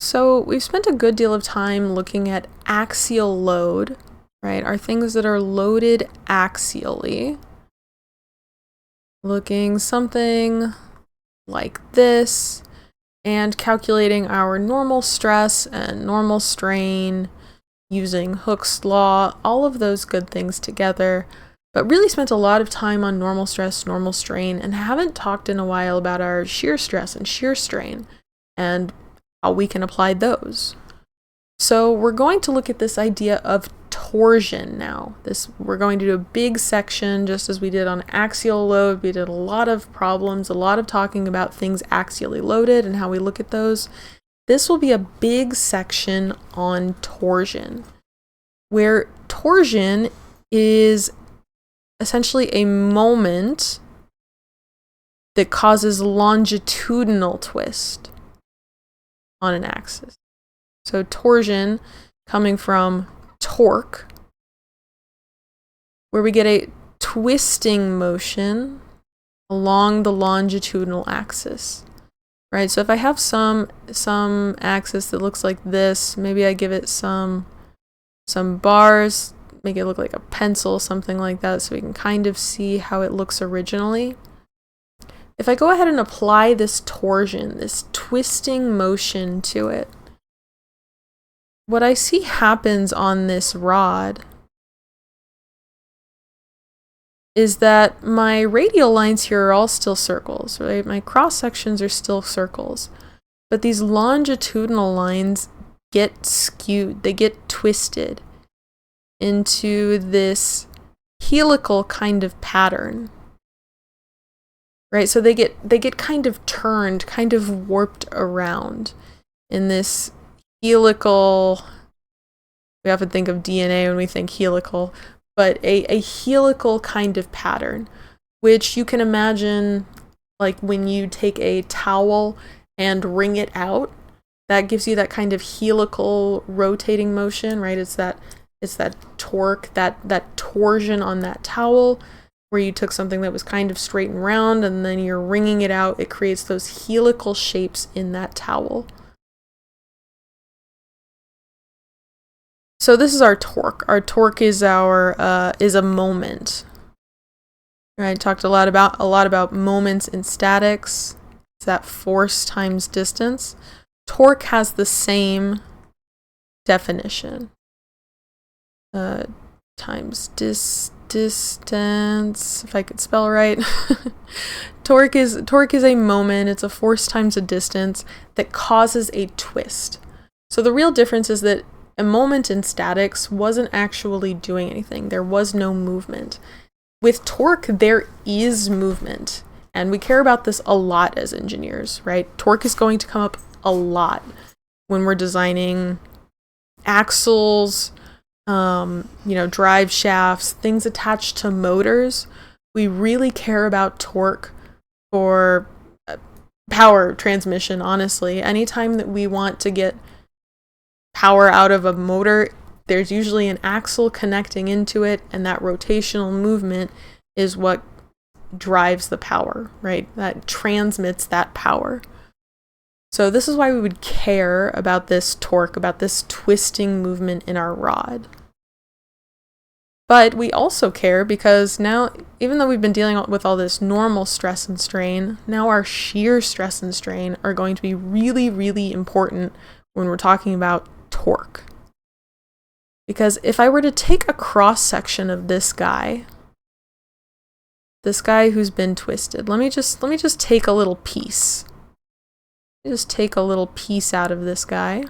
So we've spent a good deal of time looking at axial load, right? Are things that are loaded axially. Looking something like this and calculating our normal stress and normal strain using Hooke's law, all of those good things together, but really spent a lot of time on normal stress, normal strain, and haven't talked in a while about our shear stress and shear strain and how we can apply those. So we're going to look at this idea of torsion now. We're going to do a big section just as we did on axial load. We did a lot of problems, a lot of talking about things axially loaded and how we look at those. This will be a big section on torsion, where torsion is essentially a moment that causes longitudinal twist on an axis. So torsion coming from torque, where we get a twisting motion along the longitudinal axis, right? So if I have some axis that looks like this, maybe I give it some bars, make it look like a pencil, something like that, so we can kind of see how it looks originally. If I go ahead and apply this torsion, this twisting motion to it, what I see happens on this rod is that my radial lines here are all still circles, right? My cross sections are still circles, but these longitudinal lines get skewed, they get twisted into this helical kind of pattern, right? So they get kind of turned, kind of warped around in this helical, we often think of DNA when we think helical, but a helical kind of pattern, which you can imagine like when you take a towel and wring it out, that gives you that kind of helical rotating motion, right? It's that torque, that torsion on that towel, where you took something that was kind of straight and round and then you're wringing it out. It creates those helical shapes in that towel. So this is our torque. Our torque is a moment. Right? Talked a lot about moments in statics. It's that force times distance. Torque has the same definition. Times distance, if I could spell right. Torque is a moment. It's a force times a distance that causes a twist. So the real difference is that a moment in statics wasn't actually doing anything. There was no movement. With torque, there is movement. And we care about this a lot as engineers, right? Torque is going to come up a lot when we're designing axles, drive shafts, things attached to motors. We really care about torque for power transmission, honestly. Anytime that we want to get power out of a motor, there's usually an axle connecting into it, and that rotational movement is what drives the power, right? That transmits that power. So this is why we would care about this torque, about this twisting movement in our rod. But we also care because now, even though we've been dealing with all this normal stress and strain, now our shear stress and strain are going to be really, really important when we're talking about torque. Because if I were to take a cross section of this guy who's been twisted, let me just take a little piece. Just take a little piece out of this guy.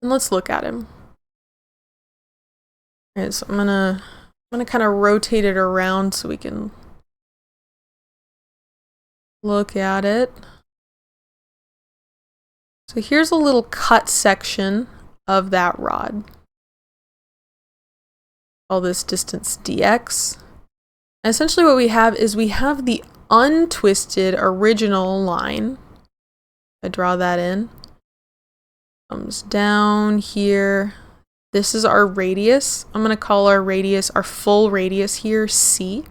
And let's look at him. Alright, so I'm gonna kind of rotate it around so we can look at it. So here's a little cut section of that rod. All this distance dx. And essentially what we have is the untwisted original line. I draw that in. Comes down here. This is our radius. I'm going to call our radius, our full radius here, C.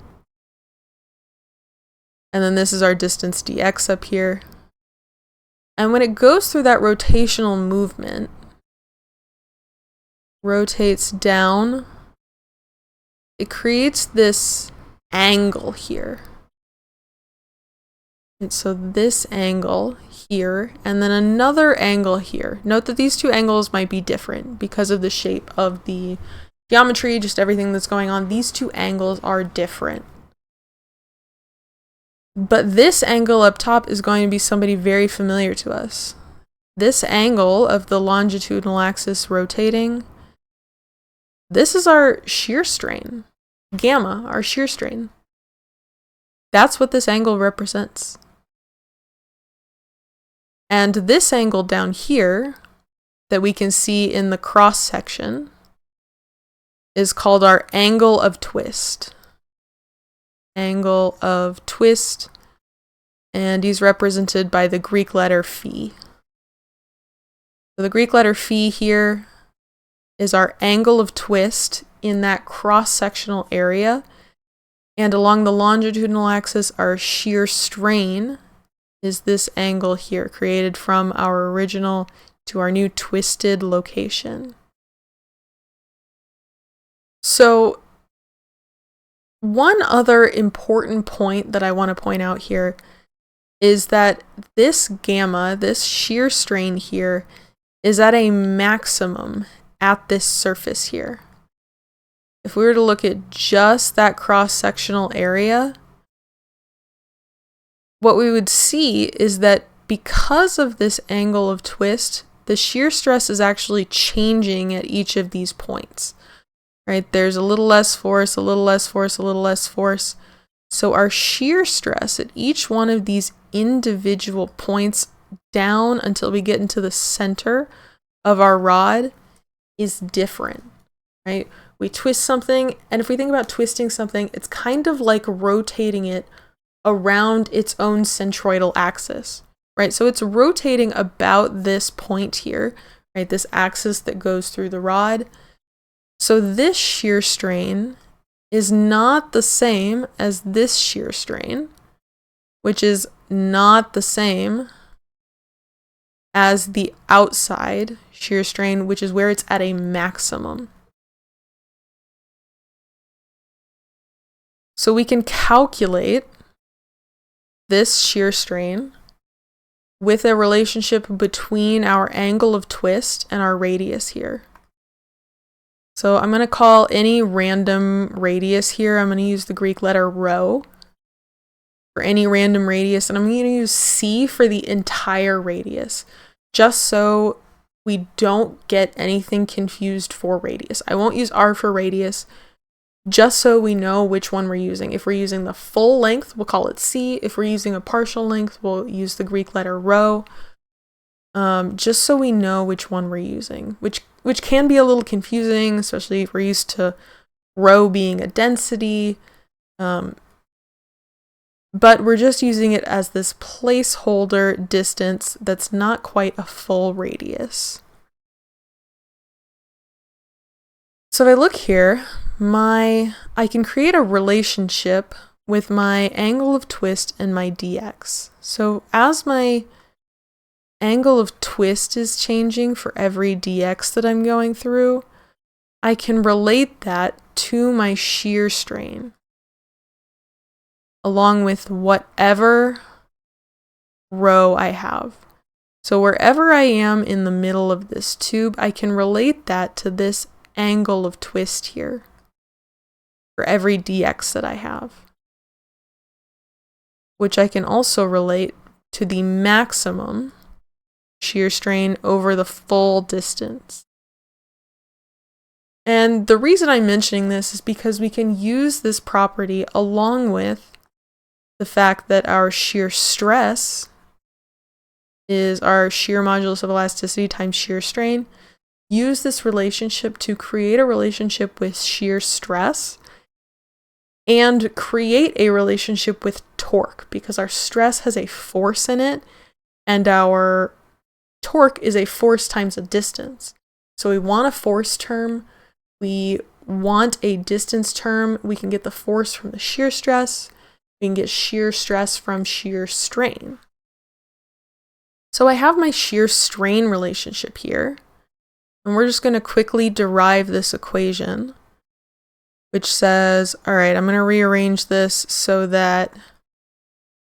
And then this is our distance dx up here. And when it goes through that rotational movement, rotates down, it creates this angle here. And so this angle here, and then another angle here. Note that these two angles might be different because of the shape of the geometry, just everything that's going on. These two angles are different. But this angle up top is going to be somebody very familiar to us. This angle of the longitudinal axis rotating, this is our shear strain. Gamma, our shear strain. That's what this angle represents. And this angle down here that we can see in the cross section is called our angle of twist. Angle of twist, and he's represented by the Greek letter phi. So the Greek letter phi here is our angle of twist in that cross-sectional area, and along the longitudinal axis, our shear strain is this angle here, created from our original to our new twisted location. So one other important point that I want to point out here is that this gamma, this shear strain here, is at a maximum at this surface here. If we were to look at just that cross-sectional area, what we would see is that because of this angle of twist, the shear stress is actually changing at each of these points. Right? There's a little less force, a little less force, a little less force. So our shear stress at each one of these individual points down until we get into the center of our rod is different, right? We twist something, and if we think about twisting something, it's kind of like rotating it around its own centroidal axis, right? So it's rotating about this point here, right? This axis that goes through the rod. So this shear strain is not the same as this shear strain, which is not the same as the outside shear strain, which is where it's at a maximum. So we can calculate this shear strain with a relationship between our angle of twist and our radius here. So I'm going to call any random radius here, I'm going to use the Greek letter rho for any random radius, and I'm going to use C for the entire radius, just so we don't get anything confused for radius. I won't use R for radius, just so we know which one we're using. If we're using the full length, we'll call it C. If we're using a partial length, we'll use the Greek letter rho. Just so we know which one we're using, which can be a little confusing, especially if we're used to rho being a density. But we're just using it as this placeholder distance that's not quite a full radius. So if I look here, I can create a relationship with my angle of twist and my dx. So as my angle of twist is changing for every dx that I'm going through, I can relate that to my shear strain, along with whatever rho I have. So wherever I am in the middle of this tube, I can relate that to this angle of twist here for every dx that I have, which I can also relate to the maximum shear strain over the full distance. And the reason I'm mentioning this is because we can use this property along with the fact that our shear stress is our shear modulus of elasticity times shear strain. Use this relationship to create a relationship with shear stress and create a relationship with torque, because our stress has a force in it and our torque is a force times a distance. So we want a force term, we want a distance term, we can get the force from the shear stress, we can get shear stress from shear strain. So I have my shear strain relationship here, and we're just going to quickly derive this equation, which says, all right, I'm going to rearrange this so that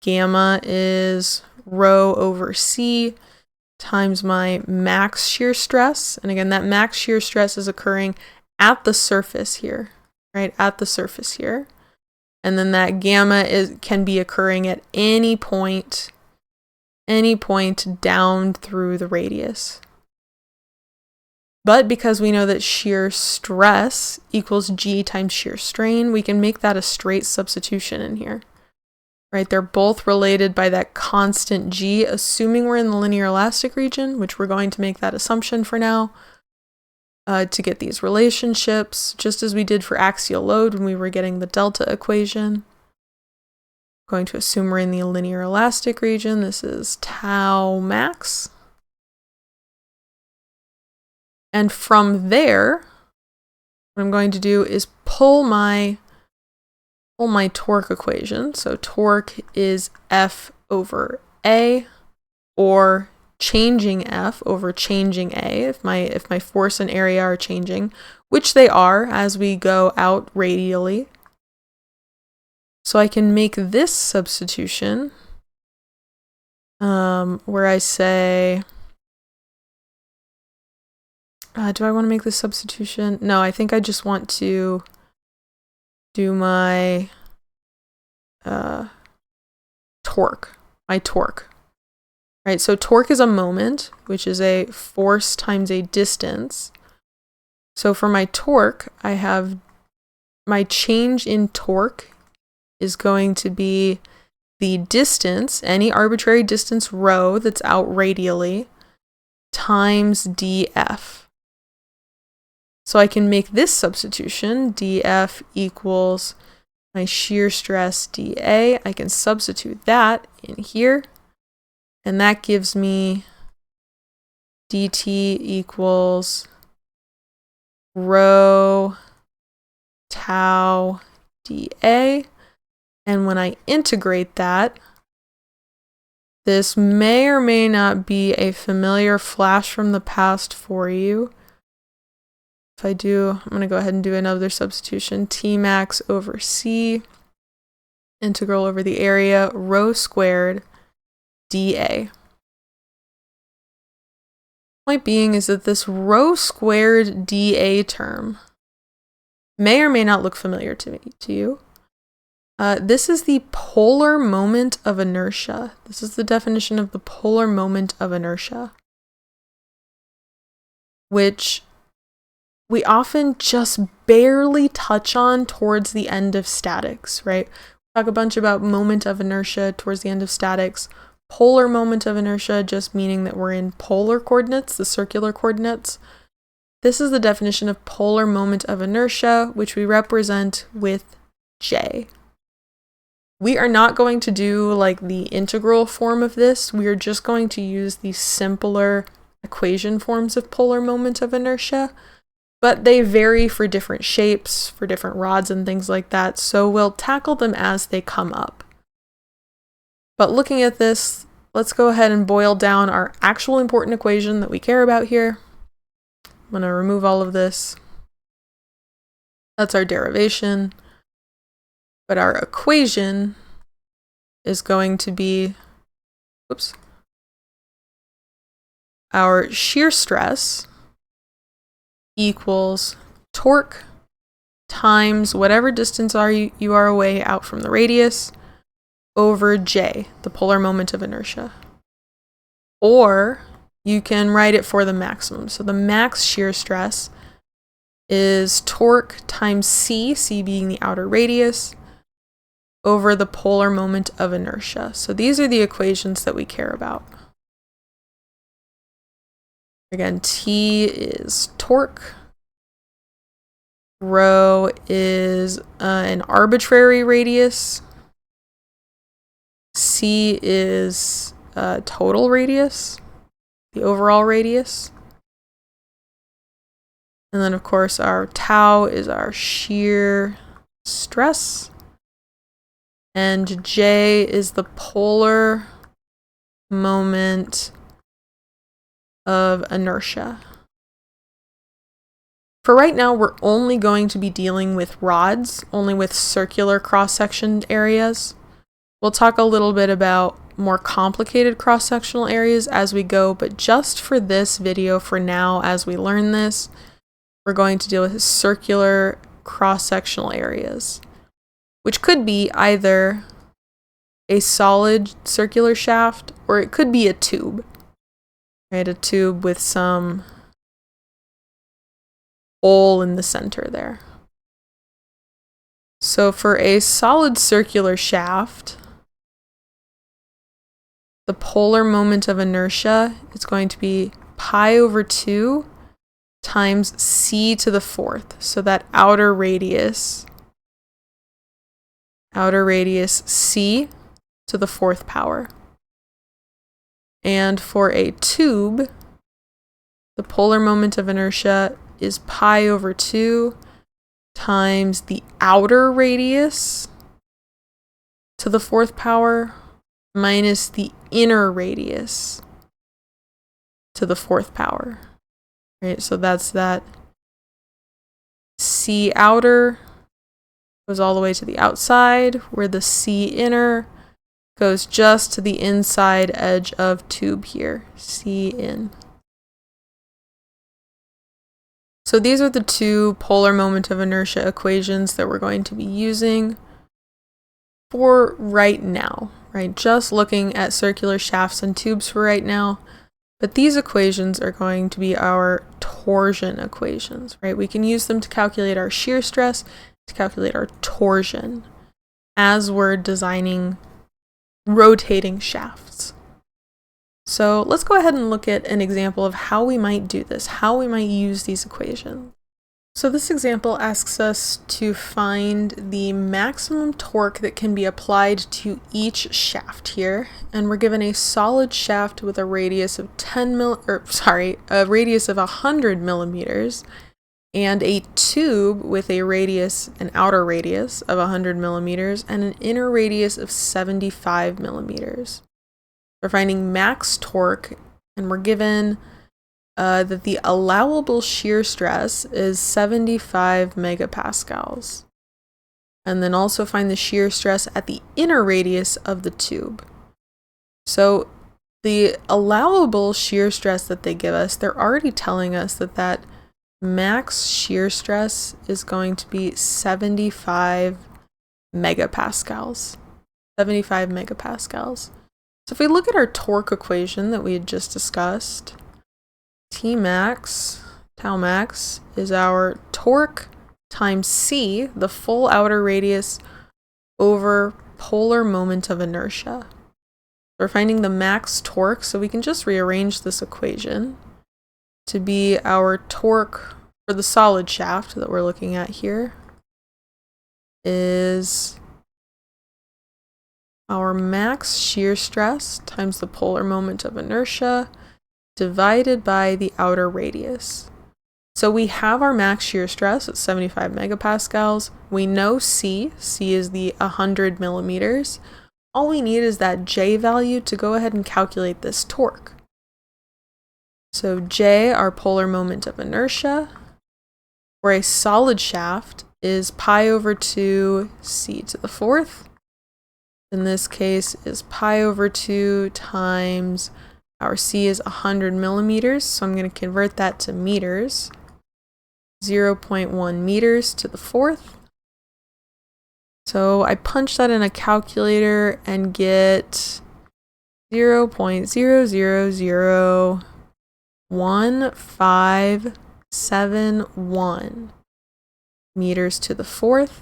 gamma is rho over c times my max shear stress. And again, that max shear stress is occurring at the surface here, right? At the surface here. And then that gamma can be occurring at any point down through the radius. But because we know that shear stress equals G times shear strain, we can make that a straight substitution in here. Right, they're both related by that constant G, assuming we're in the linear elastic region, which we're going to make that assumption for now to get these relationships, just as we did for axial load when we were getting the delta equation. Going to assume we're in the linear elastic region. This is tau max. And from there, what I'm going to do is pull my torque equation. So torque is F over A, or changing F over changing A if my force and area are changing, which they are as we go out radially. So I can make this substitution where I say, do I want to make this substitution? No, I think I just want to do my torque. Right, so torque is a moment, which is a force times a distance. So for my torque, I have my change in torque is going to be the distance, any arbitrary distance rho that's out radially, times df. So I can make this substitution, df equals my shear stress dA. I can substitute that in here, and that gives me dt equals rho tau dA. And when I integrate that, this may or may not be a familiar flash from the past for you. If I do, I'm going to go ahead and do another substitution. T max over C, integral over the area, rho squared dA. Point being is that this rho squared dA term may or may not look familiar to you. This is the polar moment of inertia. This is the definition of the polar moment of inertia, which we often just barely touch on towards the end of statics, right? We talk a bunch about moment of inertia towards the end of statics. Polar moment of inertia just meaning that we're in polar coordinates, the circular coordinates. This is the definition of polar moment of inertia, which we represent with J. We are not going to do like the integral form of this. We are just going to use the simpler equation forms of polar moment of inertia, but they vary for different shapes, for different rods and things like that, so we'll tackle them as they come up. But looking at this, let's go ahead and boil down our actual important equation that we care about here. I'm going to remove all of this. That's our derivation. But our equation is going to be, our shear stress equals torque times whatever distance you are away out from the radius over J, the polar moment of inertia. Or you can write it for the maximum. So the max shear stress is torque times C being the outer radius, over the polar moment of inertia. So these are the equations that we care about. Again, T is torque. Rho is an arbitrary radius. C is total radius, the overall radius. And then, of course, our tau is our shear stress. And J is the polar moment of inertia. For right now, we're only going to be dealing with rods, only with circular cross-section areas. We'll talk a little bit about more complicated cross-sectional areas as we go, but just for this video for now, as we learn this, we're going to deal with circular cross-sectional areas, which could be either a solid circular shaft or it could be a tube, right? A tube with some hole in the center there. So for a solid circular shaft, the polar moment of inertia is going to be pi over 2 times c to the 4th. So that outer radius c to the 4th power. And for a tube, the polar moment of inertia is pi over 2 times the outer radius to the 4th power minus the inner radius to the 4th power. Right, so that's that C outer goes all the way to the outside, where the C inner goes just to the inside edge of tube here, C in. So these are the two polar moment of inertia equations that we're going to be using for right now, right? Just looking at circular shafts and tubes for right now. But these equations are going to be our torsion equations, right? We can use them to calculate our shear stress, to calculate our torsion as we're designing rotating shafts. So let's go ahead and look at an example of how we might do this, how we might use these equations. So this example asks us to find the maximum torque that can be applied to each shaft here, and we're given a solid shaft with a radius of a radius of 100 millimeters, and a tube with a radius, an outer radius of 100 millimeters, and an inner radius of 75 millimeters. We're finding max torque, and we're given that the allowable shear stress is 75 megapascals. And then also find the shear stress at the inner radius of the tube. So the allowable shear stress that they give us, they're already telling us that that max shear stress is going to be 75 megapascals. 75 megapascals. So if we look at our torque equation that we had just discussed, T max, tau max, is our torque times c, the full outer radius, over polar moment of inertia. We're finding the max torque, so we can just rearrange this equation to be our torque for the solid shaft that we're looking at here is our max shear stress times the polar moment of inertia divided by the outer radius. So we have our max shear stress at 75 megapascals. We know C is the 100 millimeters. All we need is that J value to go ahead and calculate this torque. So J, our polar moment of inertia, for a solid shaft is pi over 2 c to the 4th. In this case is pi over 2 times our c is 100 millimeters, so I'm going to convert that to meters. 0.1 meters to the 4th. So I punch that in a calculator and get 0.001571 meters to the 4th,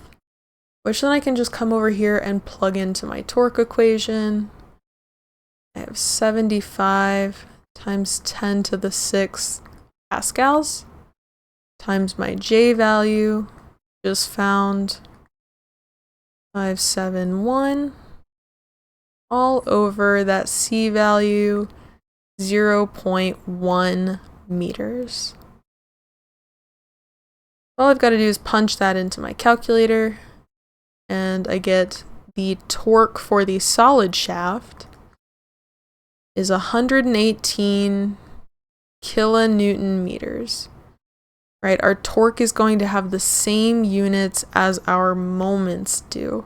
which then I can just come over here and plug into my torque equation. I have 75 times 10 to the 6th pascals times my J value, just found 571, all over that C value, 0.1 meters. All I've got to do is punch that into my calculator, and I get the torque for the solid shaft is 118 kilonewton meters. Right? Our torque is going to have the same units as our moments do,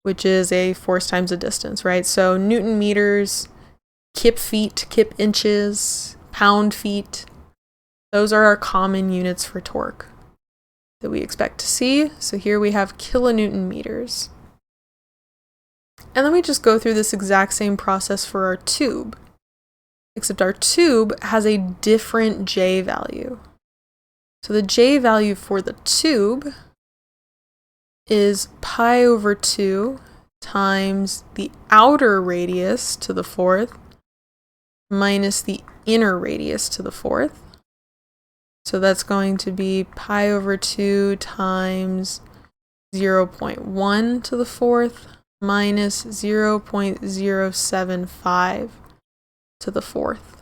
which is a force times a distance, right? So Newton meters, kip feet, kip inches, pound feet, those are our common units for torque that we expect to see. So here we have kilonewton meters. And then we just go through this exact same process for our tube, except our tube has a different J value. So the J value for the tube is pi over 2 times the outer radius to the fourth minus the inner radius to the fourth. So that's going to be pi over 2 times 0.1 to the fourth minus 0.075 to the fourth.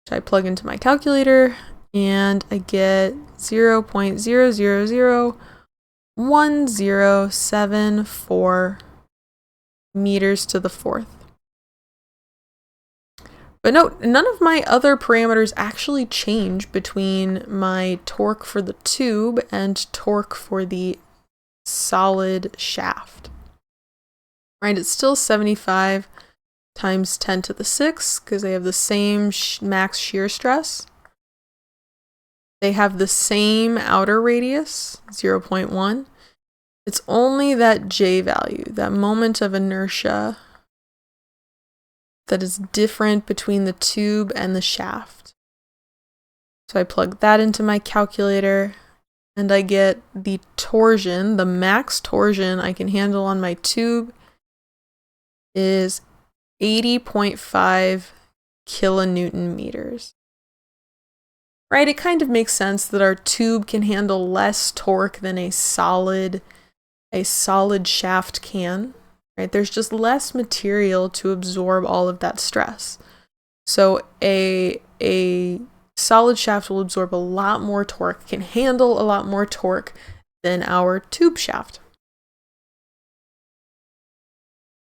Which I plug into my calculator and I get 0.0001074 meters to the fourth. But note, none of my other parameters actually change between my torque for the tube and torque for the solid shaft. Right, it's still 75 times 10 to the 6 because they have the same max shear stress. They have the same outer radius, 0.1. It's only that J value, that moment of inertia, that is different between the tube and the shaft. So I plug that into my calculator and I get the torsion, the max torsion I can handle on my tube is 80.5 kilonewton meters. Right, it kind of makes sense that our tube can handle less torque than a solid shaft can. Right, there's just less material to absorb all of that stress. So a solid shaft will absorb a lot more torque, can handle a lot more torque than our tube shaft.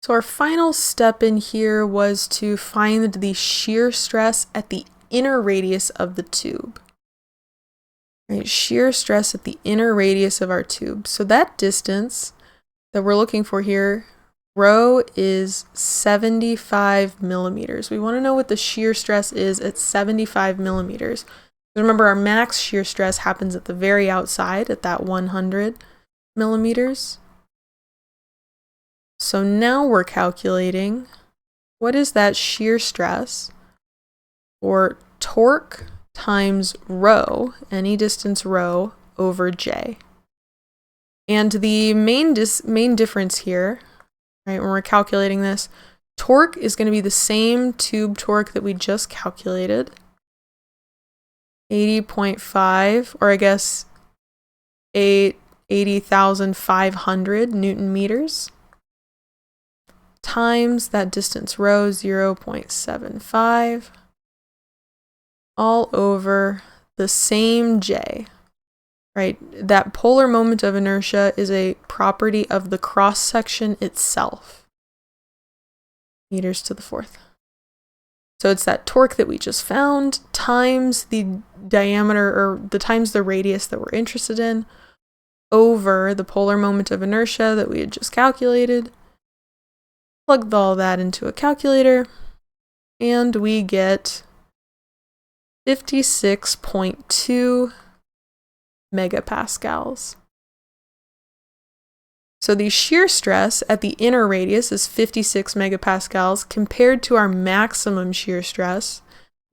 So our final step in here was to find the shear stress at the inner radius of the tube. Right, shear stress at the inner radius of our tube. So that distance that we're looking for here, rho, is 75 millimeters. We want to know what the shear stress is at 75 millimeters. Remember, our max shear stress happens at the very outside at that 100 millimeters. So now we're calculating what is that shear stress for torque times rho, any distance rho, over J. And the main difference here, right, when we're calculating this, torque is going to be the same tube torque that we just calculated, 80.5, or I guess 80,500 Newton meters, times that distance rho, 0.75, all over the same J, right? That polar moment of inertia is a property of the cross-section itself, meters to the fourth. So it's that torque that we just found times the diameter, or times the radius that we're interested in, over the polar moment of inertia that we had just calculated. Plug all that into a calculator, and we get 56.2 megapascals. So the shear stress at the inner radius is 56 megapascals compared to our maximum shear stress.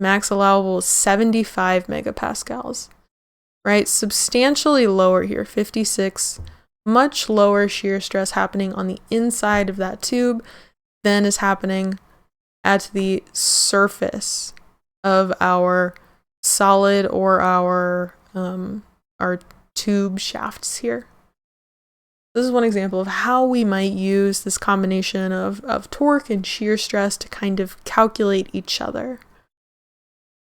Max allowable is 75 megapascals, right? Substantially lower here, 56, much lower shear stress happening on the inside of that tube than is happening at the surface of our solid or our tube shafts here. This is one example of how we might use this combination of torque and shear stress to kind of calculate each other.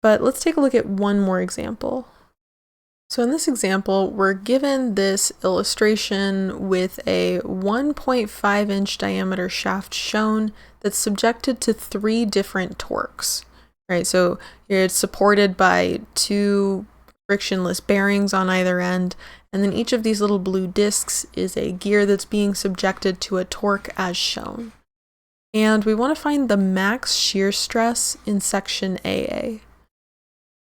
But let's take a look at one more example. So in this example, we're given this illustration with a 1.5 inch diameter shaft shown that's subjected to 3 different torques, right? So here it's supported by 2 frictionless bearings on either end, and then each of these little blue discs is a gear that's being subjected to a torque as shown. And we want to find the max shear stress in section AA.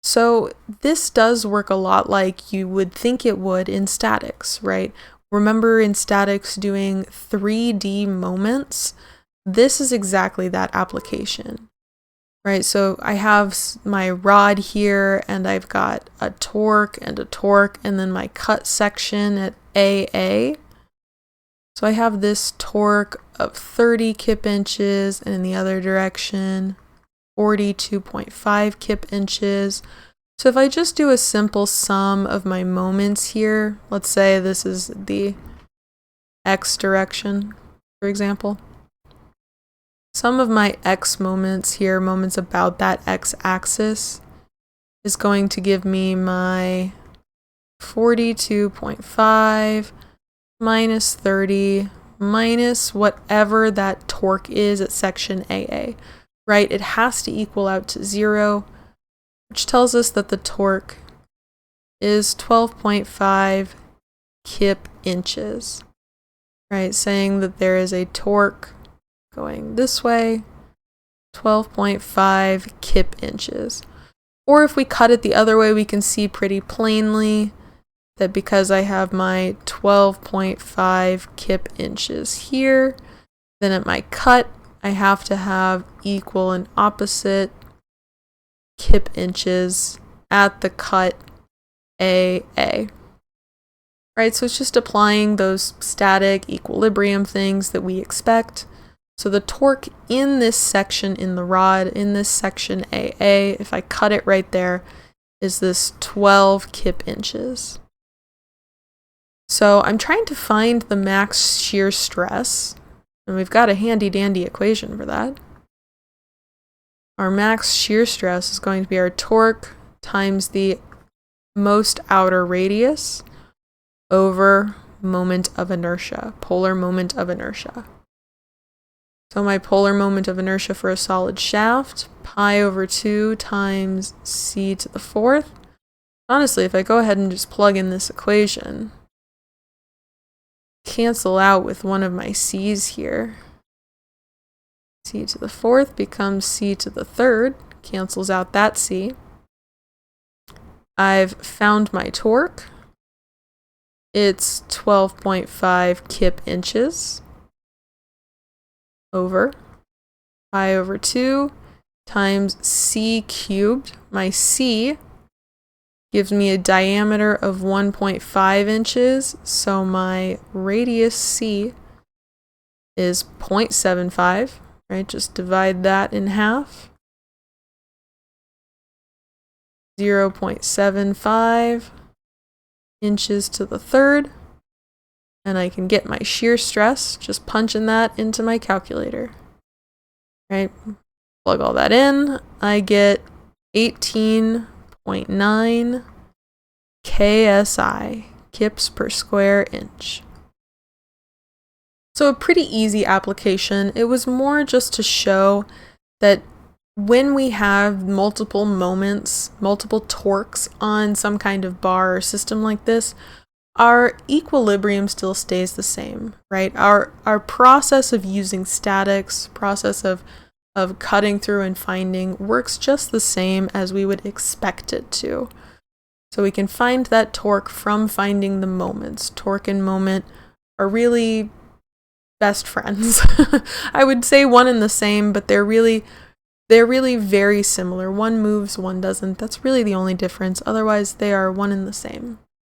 So this does work a lot like you would think it would in statics, right? Remember in statics doing 3D moments? This is exactly that application, right? So I have my rod here and I've got a torque, and then my cut section at AA. So I have this torque of 30 kip inches, and in the other direction, 42.5 kip inches. So if I just do a simple sum of my moments here, let's say this is the X direction, for example. Sum of my X moments here, moments about that X axis, is going to give me my 42.5 minus 30 minus whatever that torque is at section AA. Right, it has to equal out to 0, which tells us that the torque is 12.5 kip inches, right? Saying that there is a torque going this way, 12.5 kip inches. Or if we cut it the other way, we can see pretty plainly that because I have my 12.5 kip inches here, then at my cut, I have to have equal and opposite kip inches at the cut AA. Right, so it's just applying those static equilibrium things that we expect. So the torque in this section in the rod, in this section AA, if I cut it right there, is this 12 kip inches. So I'm trying to find the max shear stress. And we've got a handy dandy equation for that. Our max shear stress is going to be our torque times the most outer radius over moment of inertia, polar moment of inertia. So my polar moment of inertia for a solid shaft, pi over 2 times c to the 4th. Honestly, if I go ahead and just plug in this equation, cancel out with one of my c's here. C to the 4th becomes c to the 3rd, cancels out that c. I've found my torque. It's 12.5 kip inches over pi over 2 times c cubed. My c gives me a diameter of 1.5 inches, so my radius C is 0.75, right? Just divide that in half. 0.75 inches to the 3rd, and I can get my shear stress just punching that into my calculator, right? Plug all that in, I get 18.9 KSI, kips per square inch. So a pretty easy application. It was more just to show that when we have multiple moments, multiple torques on some kind of bar or system like this, our equilibrium still stays the same, right? Our process of using statics, process of cutting through and finding works just the same as we would expect it to. So we can find that torque from finding the moments. Torque and moment are really best friends. I would say one and the same, but they're really very similar. One moves, one doesn't. That's really the only difference. Otherwise, they are one and the same.